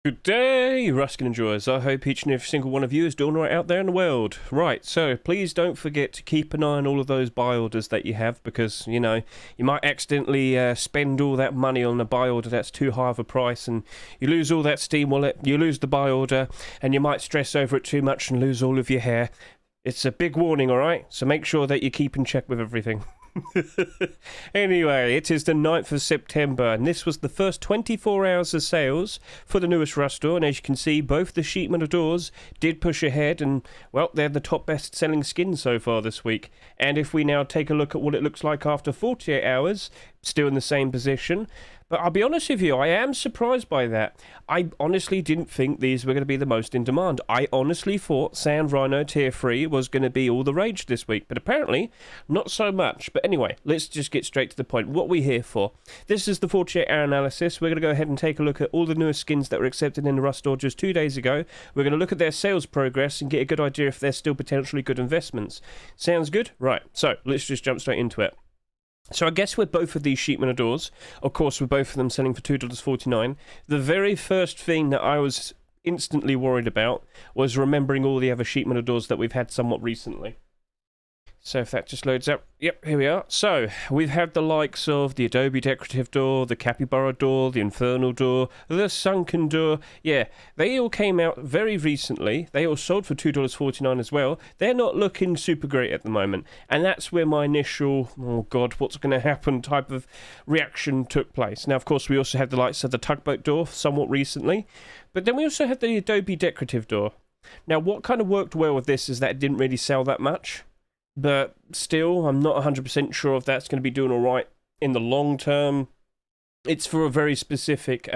Good day, Ruskin enjoyers. I hope each and every single one of you is doing right out there in the world. Right, so please don't forget to keep an eye on all of those buy orders that you have, because, you know, you might accidentally spend all that money on a buy order that's too high of a price, and you lose all that Steam wallet, you lose the buy order, and you might stress over it too much and lose all of your hair. It's a big warning, alright? So make sure that you keep in check with everything. Anyway, it is the 9th of September, and this was the first 24 hours of sales for the newest Rust door, and as you can see, both the sheepman doors did push ahead, and, well, they're the top best-selling skins so far this week. And if we now take a look at what it looks like after 48 hours, still in the same position. But I'll be honest with you, I am surprised by that. I honestly didn't think these were going to be the most in demand. I honestly thought Sand Rhino Tier 3 was going to be all the rage this week, but apparently not so much. But anyway, let's just get straight to the point. What we're here for. This is the 48-hour analysis. We're going to go ahead and take a look at all the newest skins that were accepted in the Rust store just 2 days ago. We're going to look at their sales progress and get a good idea if they're still potentially good investments. Sounds good? Right, so let's just jump straight into it. So I guess with both of these sheepman doors, of course with both of them selling for $2.49, the very first thing that I was instantly worried about was remembering all the other sheepman doors that we've had somewhat recently. So if that just loads up, yep, here we are. So we've had the likes of the Adobe Decorative Door, the Capybara Door, the Infernal Door, the Sunken Door. Yeah, they all came out very recently. They all sold for $2.49 as well. They're not looking super great at the moment. And that's where my initial, oh God, what's going to happen type of reaction took place. Now, of course, we also had the likes of the Tugboat Door somewhat recently. But then we also had the Adobe Decorative Door. Now, what kind of worked well with this is that it didn't really sell that much. But still, I'm not 100% sure if that's going to be doing all right in the long term. It's for a very specific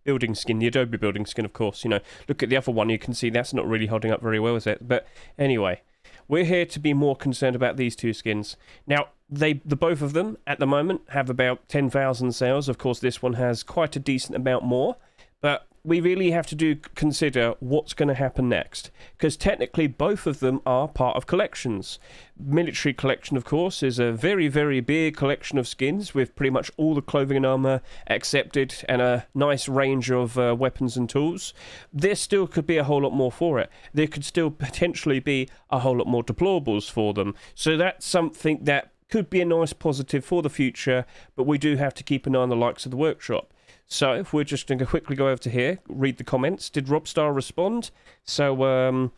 building skin, the Adobe building skin, of course. You know, look at the other one, you can see that's not really holding up very well, is it? But anyway, we're here to be more concerned about these two skins. Now, the both of them, at the moment, have about 10,000 sales. Of course, this one has quite a decent amount more. But we really have to consider what's going to happen next, because technically both of them are part of collections. Military collection, of course, is a very, very big collection of skins with pretty much all the clothing and armor accepted and a nice range of weapons and tools. There still could be a whole lot more for it. There could still potentially be a whole lot more deplorables for them. So that's something that could be a nice positive for the future, but we do have to keep an eye on the likes of the workshop. So, if we're just going to quickly go over to here, read the comments. Did Robstar respond? So,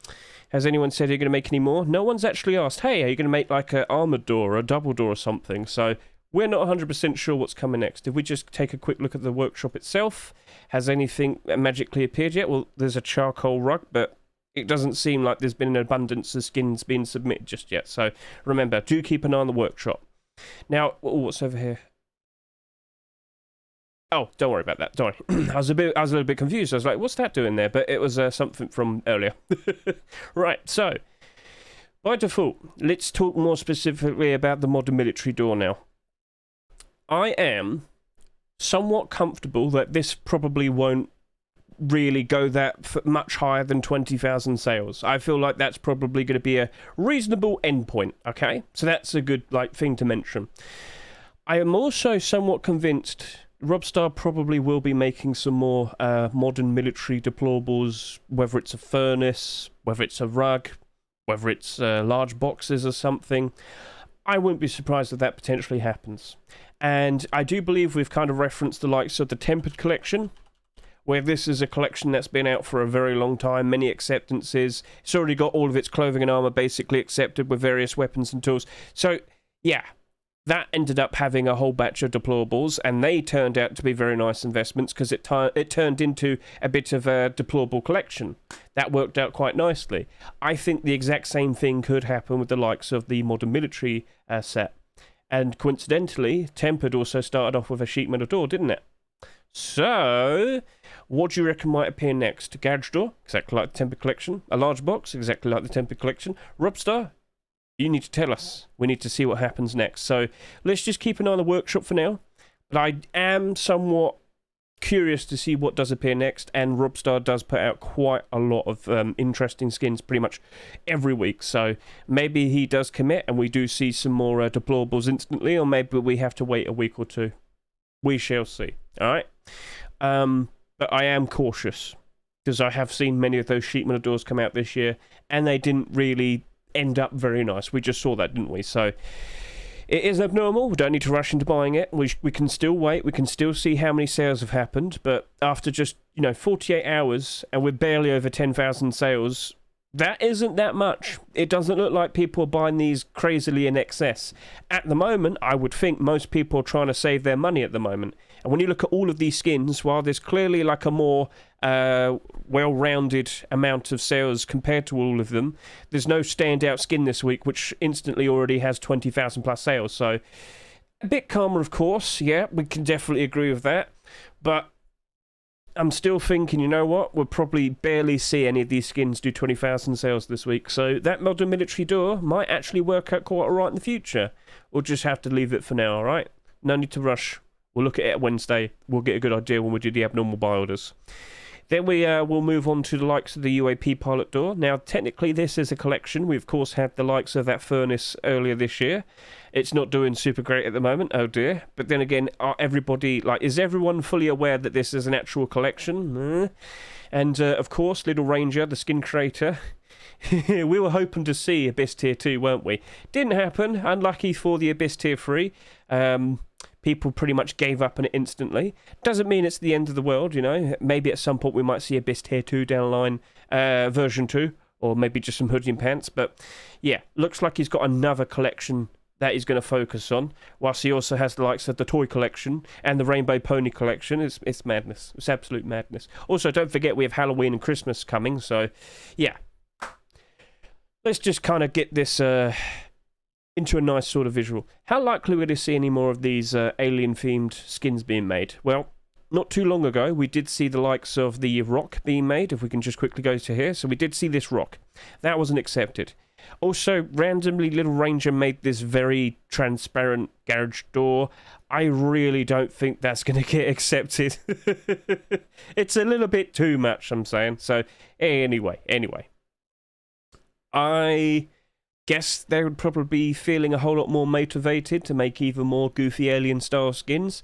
has anyone said you're going to make any more? No one's actually asked, hey, are you going to make like an armored door or a double door or something? So, we're not 100% sure what's coming next. If we just take a quick look at the workshop itself, has anything magically appeared yet? Well, there's a charcoal rug, but it doesn't seem like there's been an abundance of skins being submitted just yet. So, remember, do keep an eye on the workshop. Now, what's over here? Oh, don't worry about that. Don't worry. I was a little bit confused. I was like, "What's that doing there?" But it was something from earlier. Right. So, by default, let's talk more specifically about the modern military door now. I am somewhat comfortable that this probably won't really go that much higher than 20,000 sales. I feel like that's probably going to be a reasonable endpoint. Okay, so that's a good thing to mention. I am also somewhat convinced Robstar probably will be making some more modern military deplorables, whether it's a furnace, whether it's a rug, whether it's large boxes or something. I wouldn't be surprised if that potentially happens. And I do believe we've kind of referenced the likes of the Tempered collection, where this is a collection that's been out for a very long time, many acceptances. It's already got all of its clothing and armor basically accepted with various weapons and tools. So, yeah. That ended up having a whole batch of deplorables, and they turned out to be very nice investments because it turned into a bit of a deplorable collection. That worked out quite nicely. I think the exact same thing could happen with the likes of the modern military set. And coincidentally, Tempered also started off with a sheepman door, didn't it? So, what do you reckon might appear next? Garage door, exactly like the Tempered collection. A large box, exactly like the Tempered collection. Robstar? You need to tell us. We need to see what happens next. So let's just keep an eye on the workshop for now. But I am somewhat curious to see what does appear next. And Robstar does put out quite a lot of interesting skins pretty much every week. So maybe he does commit and we do see some more deplorables instantly. Or maybe we have to wait a week or two. We shall see. All right. But I am cautious. because I have seen many of those sheepman doors come out this year, and they didn't really end up very nice. We just saw that, didn't we? So it is abnormal. We don't need to rush into buying it. We can still wait. We can still see how many sales have happened. But after just 48 hours, and we're barely over 10,000 sales, that isn't that much. It doesn't look like people are buying these crazily in excess. At the moment, I would think most people are trying to save their money at the moment. And when you look at all of these skins, while there's clearly like a more well-rounded amount of sales compared to all of them, there's no standout skin this week, which instantly already has 20,000 plus sales. So a bit calmer, of course. Yeah, we can definitely agree with that. But I'm still thinking, you know what? We'll probably barely see any of these skins do 20,000 sales this week. So that modern military door might actually work out quite alright in the future. We'll just have to leave it for now, alright? No need to rush. We'll look at it Wednesday. We'll get a good idea when we do the abnormal buy orders. Then we'll move on to the likes of the UAP Pilot Door. Now, technically, this is a collection. We, of course, had the likes of that furnace earlier this year. It's not doing super great at the moment. Oh, dear. But then again, is everyone fully aware that this is an actual collection? And, of course, Little Ranger, the skin creator. We were hoping to see Abyss Tier 2, weren't we? Didn't happen. Unlucky for the Abyss Tier 3. People pretty much gave up on it instantly. Doesn't mean it's the end of the world, Maybe at some point we might see Abyss Tier 2 down the line, version 2, or maybe just some hoodie and pants. But yeah, looks like he's got another collection that he's going to focus on, whilst he also has the likes of the toy collection and the Rainbow Pony collection. It's madness. It's absolute madness. Also, don't forget we have Halloween and Christmas coming, so yeah. Let's just kind of get this into a nice sort of visual. How likely would we see any more of these alien-themed skins being made? Well, not too long ago, we did see the likes of the rock being made, if we can just quickly go to here. So we did see this rock. That wasn't accepted. Also, randomly, Little Ranger made this very transparent garage door. I really don't think that's going to get accepted. It's a little bit too much, I'm saying. So, anyway. I guess they would probably be feeling a whole lot more motivated to make even more goofy alien-style skins.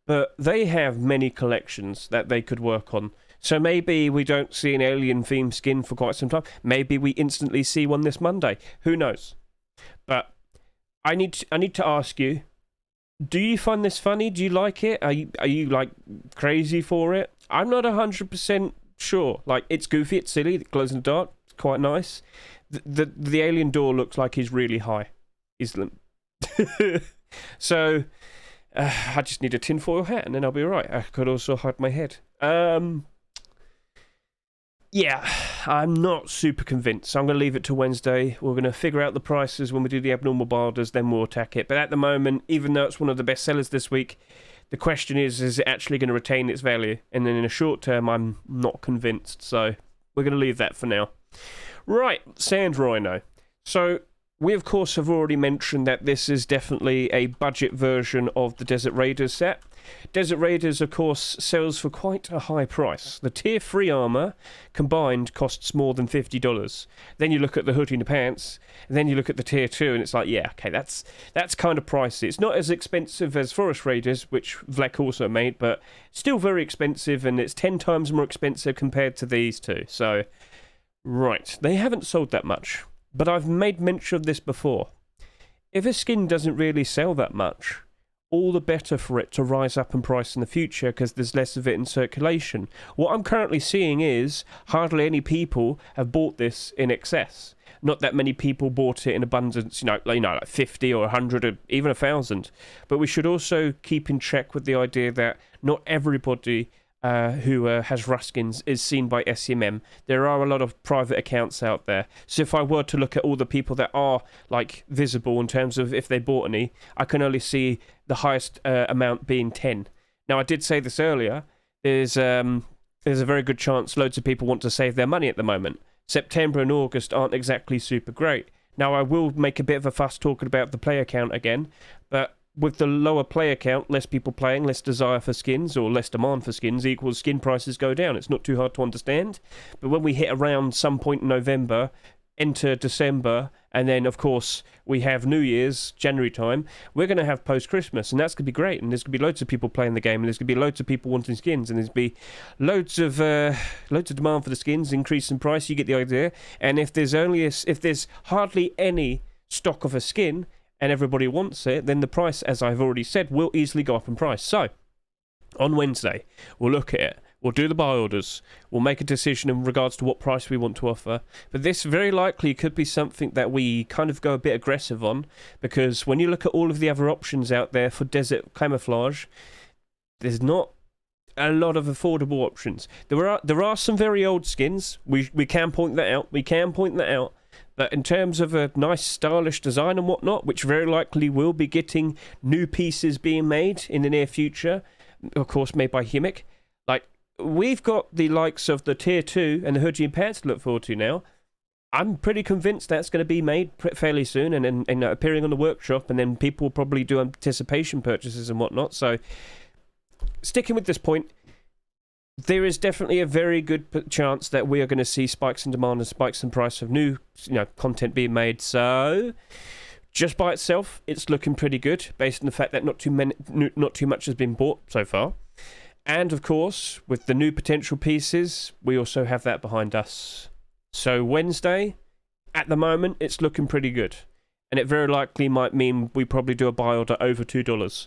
But they have many collections that they could work on. So maybe we don't see an alien-themed skin for quite some time. Maybe we instantly see one this Monday. Who knows? But I need to ask you, do you find this funny? Do you like it? Are you like crazy for it? I'm not 100% sure. Like, it's goofy, it's silly, it glows in the dark, it's quite nice. The alien door looks like he's really high. So I just need a tinfoil hat and then I'll be alright. I could also hide my head. Yeah, I'm not super convinced. So I'm going to leave it to Wednesday. We're going to figure out the prices when we do the abnormal buy orders, then we'll attack it. But at the moment, even though it's one of the best sellers this week, the question is it actually going to retain its value? And then in a short term, I'm not convinced. So we're going to leave that for now. Right, Sand Rhino. So we, of course, have already mentioned that this is definitely a budget version of the Desert Raiders set. Desert Raiders, of course, sells for quite a high price. The Tier 3 armour combined costs more than $50. Then you look at the hoodie and the pants, and then you look at the Tier 2, and it's like, yeah, okay, that's kind of pricey. It's not as expensive as Forest Raiders, which Vlek also made, but still very expensive, and it's 10 times more expensive compared to these two. So, right, they haven't sold that much, but I've made mention of this before. If a skin doesn't really sell that much, all the better for it to rise up in price in the future because there's less of it in circulation. What I'm currently seeing is hardly any people have bought this in excess. Not that many people bought it in abundance, like 50 or 100 or even 1,000. But we should also keep in check with the idea that not everybody who has Ruskins is seen by SCMM. There are a lot of private accounts out there. So if I were to look at all the people that are like visible in terms of if they bought any, I can only see the highest amount being 10. Now I did say this earlier. There's a very good chance loads of people want to save their money at the moment. September and August aren't exactly super great. Now I will make a bit of a fuss talking about the player count again, but with the lower player count, less people playing, less desire for skins, or less demand for skins, equals skin prices go down. It's not too hard to understand. But when we hit around some point in November, enter December, and then, of course, we have New Year's, January time. We're going to have post-Christmas, and that's going to be great. And there's going to be loads of people playing the game, and there's going to be loads of people wanting skins, and there's going to be loads of demand for the skins, increase in price. You get the idea. And if there's hardly any stock of a skin, and everybody wants it, then the price, as I've already said, will easily go up in price. So, on Wednesday, we'll look at it. We'll do the buy orders. We'll make a decision in regards to what price we want to offer. But this very likely could be something that we kind of go a bit aggressive on, because when you look at all of the other options out there for desert camouflage, there's not a lot of affordable options. There are some very old skins. We can point that out. But in terms of a nice stylish design and whatnot, which very likely will be getting new pieces being made in the near future, of course made by HQM, we've got the likes of the Tier 2 and the Hedge pants to look forward to now. I'm pretty convinced that's going to be made fairly soon and appearing on the workshop, and then people will probably do anticipation purchases and whatnot. So, sticking with this point, there is definitely a very good chance that we are going to see spikes in demand and spikes in price of new content being made. So, just by itself, it's looking pretty good, based on the fact that not too much has been bought so far. And, of course, with the new potential pieces, we also have that behind us. So Wednesday, at the moment, it's looking pretty good. And it very likely might mean we probably do a buy order over $2.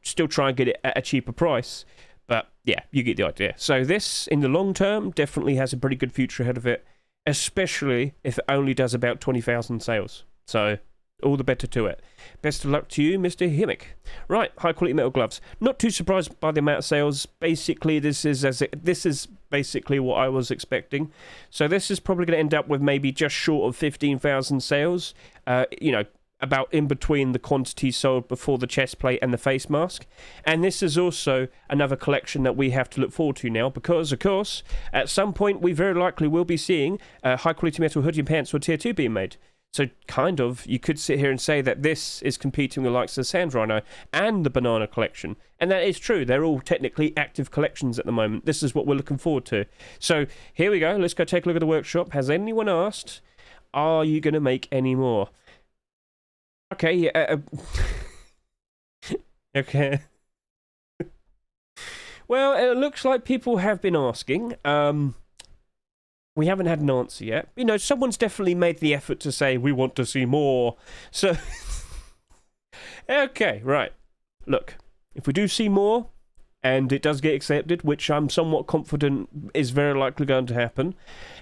Still try and get it at a cheaper price. But, yeah, you get the idea. So this, in the long term, definitely has a pretty good future ahead of it. Especially if it only does about 20,000 sales. So, all the better to it. Best of luck to you, Mr. HQM. Right, high quality metal gloves. Not too surprised by the amount of sales. Basically, this is basically what I was expecting. So this is probably going to end up with maybe just short of 15,000 sales. About in between the quantity sold before the chest plate and the face mask. And this is also another collection that we have to look forward to now, because, of course, at some point we very likely will be seeing high quality metal hoodie and pants or Tier 2 being made. So, kind of, you could sit here and say that this is competing with the likes of the Sand Rhino and the Banana Collection. And that is true. They're all technically active collections at the moment. This is what we're looking forward to. So, here we go. Let's go take a look at the workshop. Has anyone asked, are you going to make any more? Okay, yeah. Okay. Well, it looks like people have been asking. We haven't had an answer yet. Someone's definitely made the effort to say, we want to see more. So, okay, right. Look, if we do see more, and it does get accepted, which I'm somewhat confident is very likely going to happen,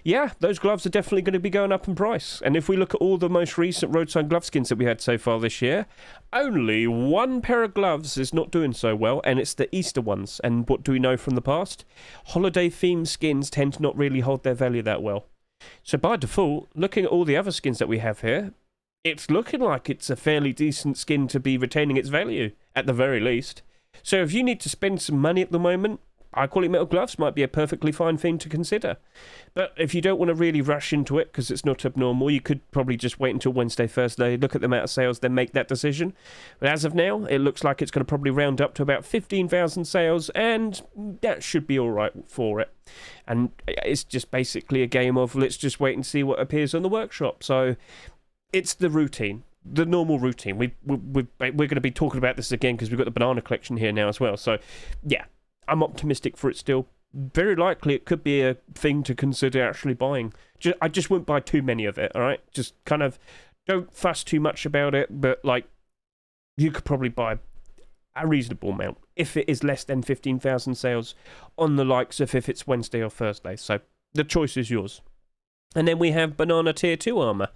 yeah, those gloves are definitely going to be going up in price. And if we look at all the most recent roadside glove skins that we had so far this year, only one pair of gloves is not doing so well, and it's the Easter ones. And what do we know from the past? Holiday-themed skins tend to not really hold their value that well. So by default, looking at all the other skins that we have here, it's looking like it's a fairly decent skin to be retaining its value, at the very least. So if you need to spend some money at the moment, high quality metal gloves might be a perfectly fine thing to consider. But if you don't want to really rush into it because it's not abnormal, you could probably just wait until Wednesday, Thursday, look at the amount of sales, then make that decision. But as of now, it looks like it's going to probably round up to about 15,000 sales, and that should be all right for it. And it's just basically a game of let's just wait and see what appears on the workshop. So it's the routine. The normal routine. We're going to be talking about this again because we've got the Banana Collection here now as well. So, yeah, I'm optimistic for it still. Very likely it could be a thing to consider actually buying. I just wouldn't buy too many of it, all right? Just kind of don't fuss too much about it, but, you could probably buy a reasonable amount if it is less than 15,000 sales on the likes of if it's Wednesday or Thursday. So, the choice is yours. And then we have Banana Tier 2 armor.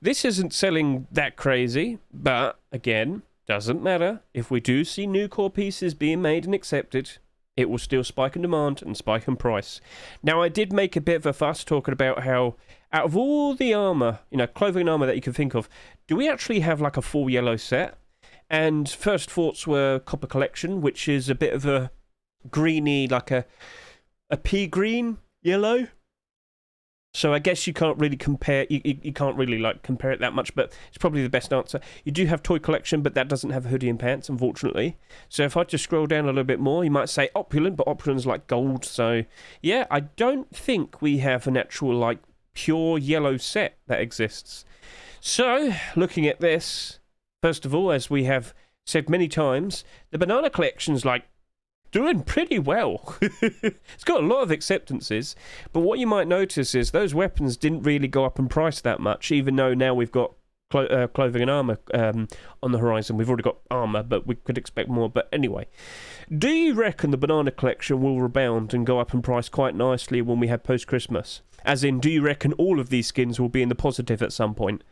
This isn't selling that crazy, but, again, doesn't matter. If we do see new core pieces being made and accepted, it will still spike in demand and spike in price. Now, I did make a bit of a fuss talking about how, out of all the armor, clothing armor that you can think of, do we actually have, a full yellow set? And first thoughts were Copper Collection, which is a bit of a greeny, a pea green yellow. So I guess you can't really compare. You can't really compare it that much, but it's probably the best answer. You do have Toy Collection, but that doesn't have a hoodie and pants, unfortunately. So if I just scroll down a little bit more, you might say Opulent, but Opulent's gold. So yeah, I don't think we have an actual pure yellow set that exists. So, looking at this, first of all, as we have said many times, the banana collection's like doing pretty well. It's got a lot of acceptances, but what you might notice is those weapons didn't really go up in price that much, even though now we've got clothing and armor on the horizon. We've already got armor, but we could expect more. But anyway, do you reckon the banana collection will rebound and go up in price quite nicely when we have post-Christmas? As in, do you reckon all of these skins will be in the positive at some point?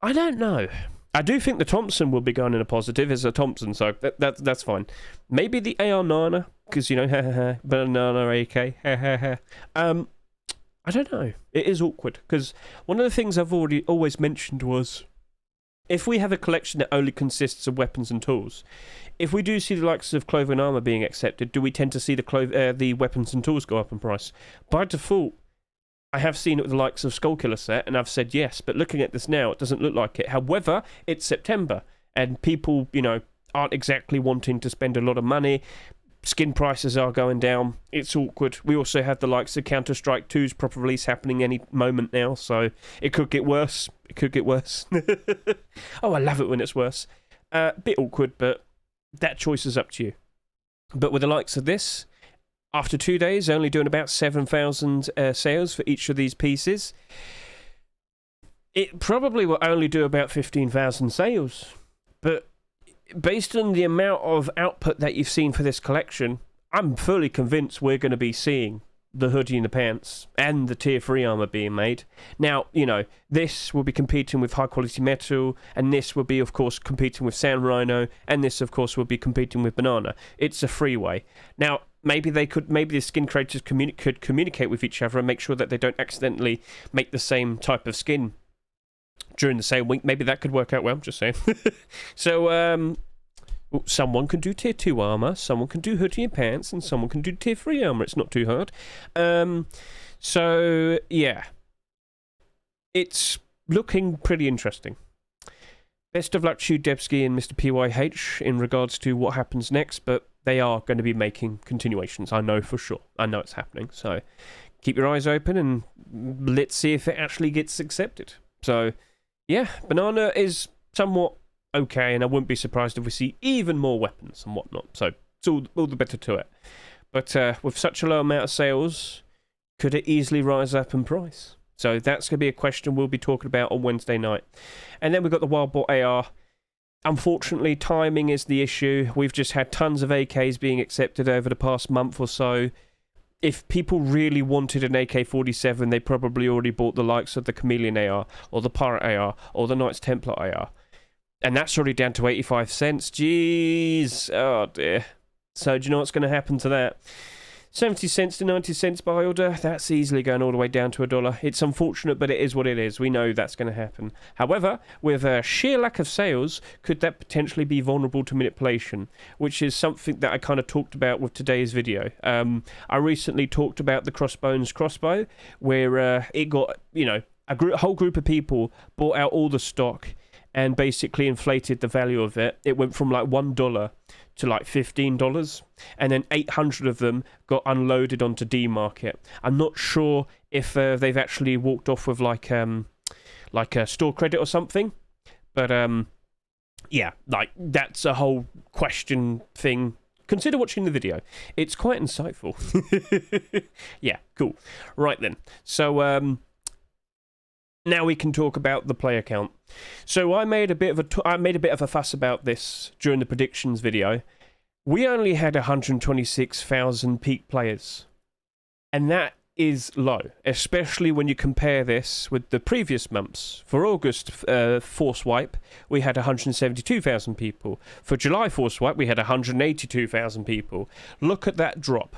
I don't know. I do think the Thompson will be going in a positive as a Thompson, so that's fine. Maybe the AR Nana, because, you know, banana AK, I don't know. It is awkward, because one of the things I've always mentioned was, if we have a collection that only consists of weapons and tools, if we do see the likes of clothing and armor being accepted, do we tend to see the weapons and tools go up in price? By default, I have seen it with the likes of Skullkiller set, and I've said yes, but looking at this now, it doesn't look like it. However, it's September, and people, you know, aren't exactly wanting to spend a lot of money. Skin prices are going down. It's awkward. We also have the likes of Counter-Strike 2's proper release happening any moment now, so it could get worse. It could get worse. Oh, I love it when it's worse. Bit awkward, but that choice is up to you. But with the likes of this, after 2 days, only doing about 7,000 sales for each of these pieces, it probably will only do about 15,000 sales. But based on the amount of output that you've seen for this collection, I'm fully convinced we're going to be seeing the hoodie and the pants and the tier 3 armor being made. Now, you know, this will be competing with high quality metal, and this will be, of course, competing with Sand Rhino, and this, of course, will be competing with Banana. It's a freeway. Now, maybe the skin creators could communicate with each other and make sure that they don't accidentally make the same type of skin during the same week. Maybe that could work out well, just saying. So, someone can do tier 2 armor, someone can do hoodie and pants, and someone can do tier 3 armor. It's not too hard. So, yeah. It's looking pretty interesting. Best of luck to you, Debski and Mr. PYH, in regards to what happens next, but they are going to be making continuations. I know for sure. I know it's happening. So, keep your eyes open, and let's see if it actually gets accepted. So, yeah, Banana is somewhat okay, and I wouldn't be surprised if we see even more weapons and whatnot. So it's all the better to it. But with such a low amount of sales, could it easily rise up in price? So that's going to be a question we'll be talking about on Wednesday night. And then we've got the Boar AR. Unfortunately, timing is the issue. We've just had tons of AKs being accepted over the past month or so. If people really wanted an AK-47, they probably already bought the likes of the Chameleon AR, or the Pirate AR, or the Knights Templar AR. And that's already down to 85 cents. Jeez. Oh, dear. So, do you know what's going to happen to that? 70 cents to 90 cents by order. That's easily going all the way down to $1. It's unfortunate, but it is what it is. We know that's going to happen. However, with a sheer lack of sales, could that potentially be vulnerable to manipulation? Which is something that I kind of talked about with today's video. I recently talked about the Crossbones crossbow, where it got, you know, a whole group of people bought out all the stock and basically inflated the value of it. It went from like $1 to like $15, and then 800 of them got unloaded onto D Market. I'm not sure if they've actually walked off with like a store credit or something, but yeah, like that's a whole question thing. Consider watching the video. It's quite insightful. Yeah, cool. Right then. So now we can talk about the player count. So I made a bit of a fuss about this during the predictions video. We only had 126,000 peak players, and that is low, especially when you compare this with the previous months. For August Force Wipe, we had 172,000 people. For July Force Wipe, we had 182,000 people. Look at that drop.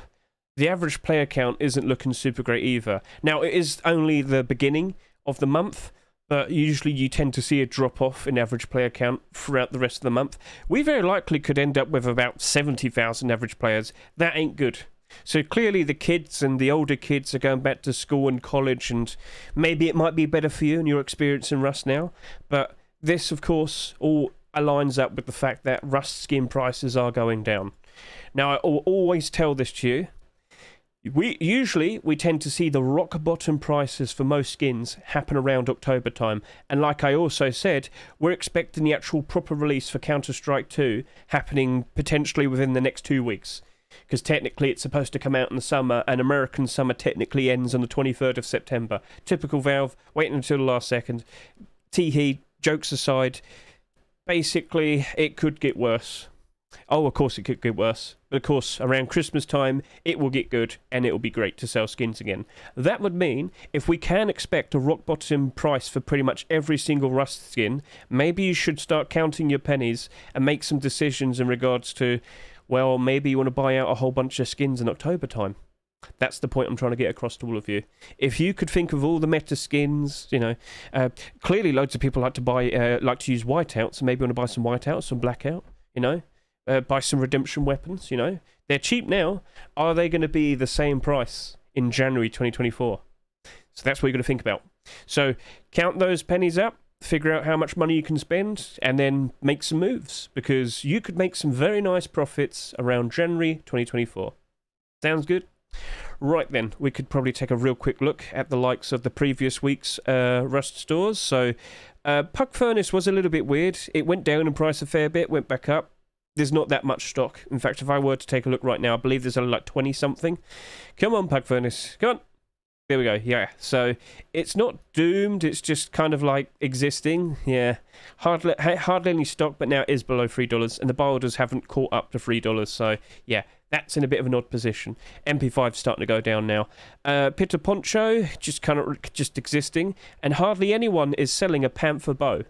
The average player count isn't looking super great either. Now, it is only the beginning of the month, but usually you tend to see a drop-off in average player count throughout the rest of the month. We very likely could end up with about 70,000 average players. That ain't good. So clearly the kids and the older kids are going back to school and college, and maybe it might be better for you and your experience in Rust now. But this, of course, all aligns up with the fact that Rust skin prices are going down. Now, I always tell this to you. We tend to see the rock bottom prices for most skins happen around October time, and like I also said, we're expecting the actual proper release for Counter-Strike 2 happening potentially within the next 2 weeks, because technically it's supposed to come out in the summer, and American summer technically ends on the 23rd of September. Typical Valve, waiting until the last second. Tee-hee, jokes aside, basically it could get worse. Oh, of course it could get worse. But of course, around Christmas time, it will get good, and it will be great to sell skins again. That would mean, if we can expect a rock bottom price for pretty much every single Rust skin, maybe you should start counting your pennies and make some decisions in regards to, well, maybe you want to buy out a whole bunch of skins in October time. That's the point I'm trying to get across to all of you. If you could think of all the meta skins, clearly loads of people like to use whiteouts, so maybe you want to buy some whiteouts, some blackout, buy some redemption weapons, They're cheap now. Are they going to be the same price in January 2024? So that's what you're going to think about. So count those pennies up, figure out how much money you can spend, and then make some moves, because you could make some very nice profits around January 2024. Sounds good? Right then, we could probably take a real quick look at the likes of the previous week's Rust stores. So Puck Furnace was a little bit weird. It went down in price a fair bit, went back up. There's not that much stock. In fact, if I were to take a look right now, I believe there's only like 20-something. Come on, Puck Furnace. Come on. There we go. Yeah. So it's not doomed. It's just kind of like existing. Yeah. Hardly any stock, but now it is below $3. And the buy orders haven't caught up to $3. So yeah, that's in a bit of an odd position. MP5's starting to go down now. Pitter Poncho, just existing. And hardly anyone is selling a Panther bow.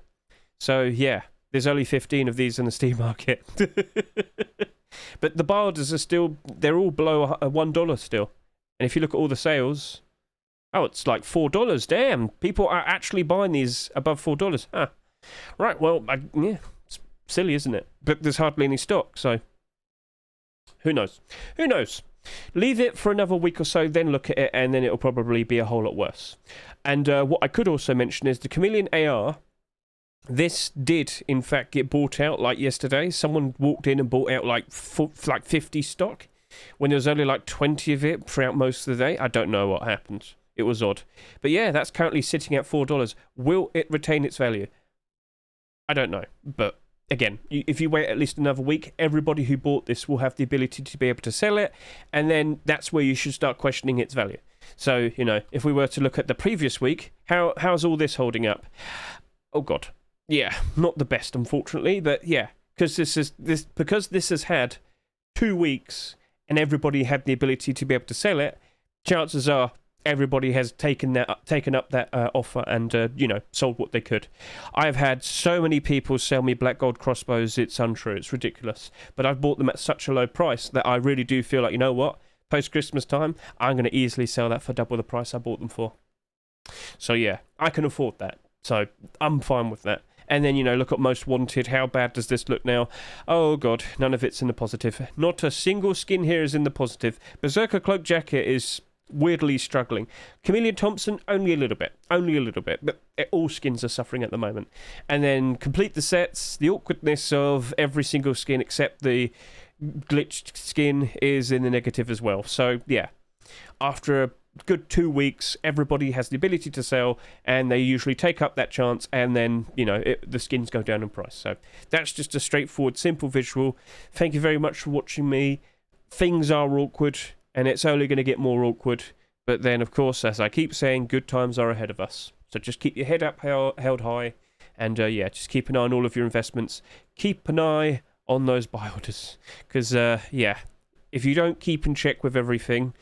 So yeah. There's only 15 of these in the Steam market. But the buy orders are still, they're all below $1 still. And if you look at all the sales, oh, it's like $4. Damn, people are actually buying these above $4. Huh. Right, well, yeah, it's silly, isn't it? But there's hardly any stock, so who knows? Who knows? Leave it for another week or so, then look at it, and then it'll probably be a whole lot worse. And what I could also mention is the Chameleon AR. This did, in fact, get bought out like yesterday. Someone walked in and bought out like 50 stock when there was only like 20 of it throughout most of the day. I don't know what happened. It was odd. But yeah, that's currently sitting at $4. Will it retain its value? I don't know. But again, if you wait at least another week, everybody who bought this will have the ability to be able to sell it. And then that's where you should start questioning its value. So, if we were to look at the previous week, how's all this holding up? Oh, God. Yeah, not the best, unfortunately, but yeah, because this has had 2 weeks and everybody had the ability to be able to sell it. Chances are everybody has taken up that offer and sold what they could. I've had so many people sell me black gold crossbows. It's untrue. It's ridiculous. But I've bought them at such a low price that I really do feel like, you know what? Post Christmas time, I'm going to easily sell that for double the price I bought them for. So yeah, I can afford that. So I'm fine with that. And then, look at Most Wanted. How bad does this look now? Oh, God, none of it's in the positive. Not a single skin here is in the positive. Berserker Cloak Jacket is weirdly struggling. Chameleon Thompson, only a little bit. But all skins are suffering at the moment. And then complete the sets. The awkwardness of every single skin except the glitched skin is in the negative as well. So, yeah. After a good 2 weeks, everybody has the ability to sell, and they usually take up that chance, and then the skins go down in price. So that's just a straightforward, simple visual. Thank you very much for watching me. Things are awkward, and it's only going to get more awkward. But then, of course, as I keep saying, good times are ahead of us. So just keep your head up held high, and just keep an eye on all of your investments. Keep an eye on those buy orders, because if you don't keep in check with everything,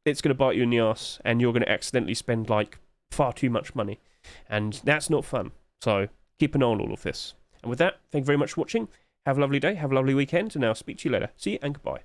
it's going to bite you in the arse, and you're going to accidentally spend like far too much money, and that's not fun. So keep an eye on all of this. And with that, thank you very much for watching. Have a lovely day, have a lovely weekend, and I'll speak to you later. See you and goodbye.